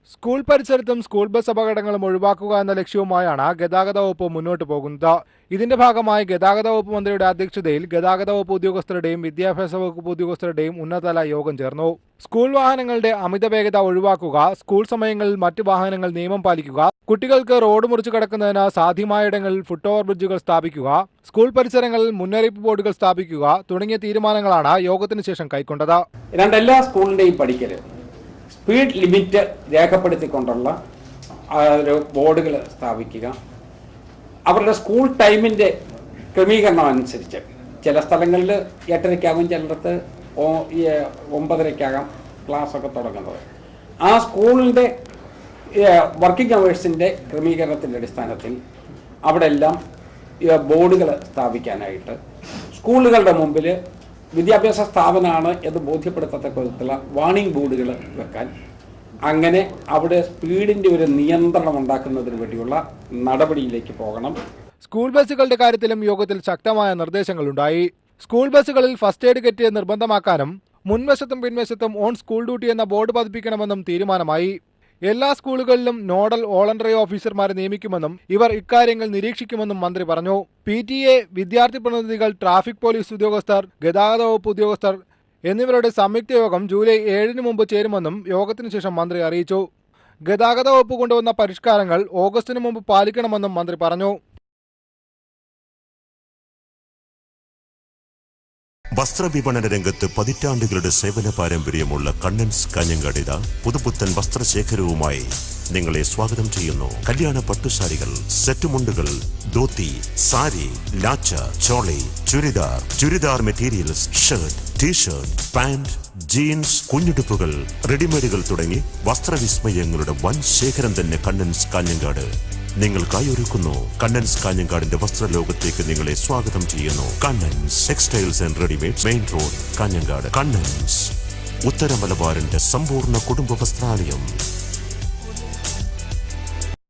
School പരിസരത്തും school bus അപകടങ്ങളും ഒഴിവാക്കുക എന്ന ലക്ഷ്യവുമായാണ് ഗതാഗത വകുപ്പ് മുന്നോട്ട് പോകുന്നത്. ഇതിന്റെ ഭാഗമായി ഗതാഗത വകുപ്പ് മന്ത്രിയുടെ അധ്യക്ഷതയിൽ ഗതാഗത വകുപ്പ് ഉദ്യോഗസ്ഥരുടെയും വിദ്യാഭ്യാസ വകുപ്പ് ഉദ്യോഗസ്ഥരുടെയും ഉന്നതതല യോഗം ചേർന്നു. സ്കൂൾ വാഹനങ്ങളുടെ അമിത വേഗത ഒഴിവാക്കുക, സ്കൂൾ സമയങ്ങളിൽ മറ്റ് വാഹനങ്ങൾ നിയമം പാലിക്കുക, കുട്ടികൾക്ക് റോഡ് മുറിച്ചു കടക്കുന്നതിന് സാധ്യമായിടങ്ങളിൽ ഫുട് ഓവർ ബ്രിഡ്ജുകൾ സ്ഥാപിക്കുക, സ്കൂൾ പരിസരങ്ങളിൽ മുന്നറിയിപ്പ് ബോർഡുകൾ സ്ഥാപിക്കുക തുടങ്ങിയ തീരുമാനങ്ങളാണ് യോഗത്തിന് ശേഷം കൈക്കൊണ്ടത്. എല്ലാ സ്കൂളിന്റെയും പഠിക്കൽ സ്പീഡ് ലിമിറ്റ് രേഖപ്പെടുത്തിക്കൊണ്ടുള്ള ഒരു ബോർഡുകൾ സ്ഥാപിക്കുക. അവരുടെ സ്കൂൾ ടൈമിൻ്റെ ക്രമീകരണം അനുസരിച്ച് ചില സ്ഥലങ്ങളിൽ 8:30-ആകും, ചിലയിടത്ത് 9:30-ആകാം ക്ലാസ്സൊക്കെ തുടങ്ങുന്നത്. ആ സ്കൂളിൻ്റെ വർക്കിംഗ് അവേഴ്സിൻ്റെ ക്രമീകരണത്തിൻ്റെ അടിസ്ഥാനത്തിൽ അവിടെ എല്ലാം ബോർഡുകൾ സ്ഥാപിക്കാനായിട്ട് സ്കൂളുകളുടെ മുമ്പിൽ വിദ്യാഭ്യാസ സ്ഥാപനമാണ് എന്ന് ബോധ്യപ്പെടുത്തത്തക്ക വിധത്തിലുള്ള വാർണിംഗ് ബോർഡുകൾ വെക്കാൻ, അങ്ങനെ അവിടെ സ്പീഡിൻ്റെ ഒരു നിയന്ത്രണം ഉണ്ടാക്കുന്നതിന് വേണ്ടിയുള്ള നടപടിയിലേക്ക് പോകണം. സ്കൂൾ ബസ്സുകളുടെ കാര്യത്തിലും യോഗത്തിൽ ശക്തമായ നിർദ്ദേശങ്ങളുണ്ടായി. സ്കൂൾ ബസ്സുകളിൽ ഫസ്റ്റ് എയ്ഡ് കിറ്റ് നിർബന്ധമാക്കാനും മുൻവശത്തും പിൻവശത്തും ഓൺ സ്കൂൾ ഡ്യൂട്ടി എന്ന ബോർഡ് പതിപ്പിക്കണമെന്നും തീരുമാനമായി. എല്ലാ സ്കൂളുകളിലും നോഡൽ വോളണ്ടറി ഓഫീസർമാരെ നിയമിക്കുമെന്നും ഇവർ ഇക്കാര്യങ്ങൾ നിരീക്ഷിക്കുമെന്നും മന്ത്രി പറഞ്ഞു. PTA, വിദ്യാർത്ഥി പ്രതിനിധികൾ, ട്രാഫിക് പോലീസ് ഉദ്യോഗസ്ഥർ, ഗതാഗത വകുപ്പ് ഉദ്യോഗസ്ഥർ എന്നിവരുടെ സംയുക്ത യോഗം ജൂലൈ 7-ന് മുമ്പ് ചേരുമെന്നും യോഗത്തിന് ശേഷം മന്ത്രി അറിയിച്ചു. ഗതാഗത വകുപ്പ് കൊണ്ടുവന്ന പരിഷ്കാരങ്ങൾ ഓഗസ്റ്റിന് മുമ്പ് പാലിക്കണമെന്നും മന്ത്രി പറഞ്ഞു. വസ്ത്രവിപണന രംഗത്ത് പതിറ്റാണ്ടുകളുടെ സേവന പാരമ്പര്യമുള്ള കണ്ണൻസ് കാഞ്ഞങ്ങാട് പുതുപുത്തൻ വസ്ത്രശേഖരവുമായി നിങ്ങളെ സ്വാഗതം ചെയ്യുന്നു. കല്യാണ പട്ടുസാരികൾ, സെറ്റുമുണ്ടുകൾ, dhoti, sari, lacha, choli, churidar materials, shirt, T-shirt, pant, jeans, കുഞ്ഞുടുപ്പുകൾ, റെഡിമെയ്ഡുകൾ തുടങ്ങി വസ്ത്രവിസ്മയങ്ങളുടെ വൻ ശേഖരം തന്നെ കണ്ണൻസ് കാഞ്ഞങ്ങാട് നിങ്ങൾക്കായി ഒരുക്കുന്നു. കണ്ണൻസ് കാഞ്ഞങ്ങാടിന്റെ വസ്ത്രലോകത്തേക്ക് നിങ്ങളെ സ്വാഗതം ചെയ്യുന്നു. Kannan's textiles and readymade, main road, Kanhangad. Kannan's, ഉത്തര മലബാറിന്റെ സമ്പൂർണ്ണ കുടുംബ വസ്ത്രാലയം.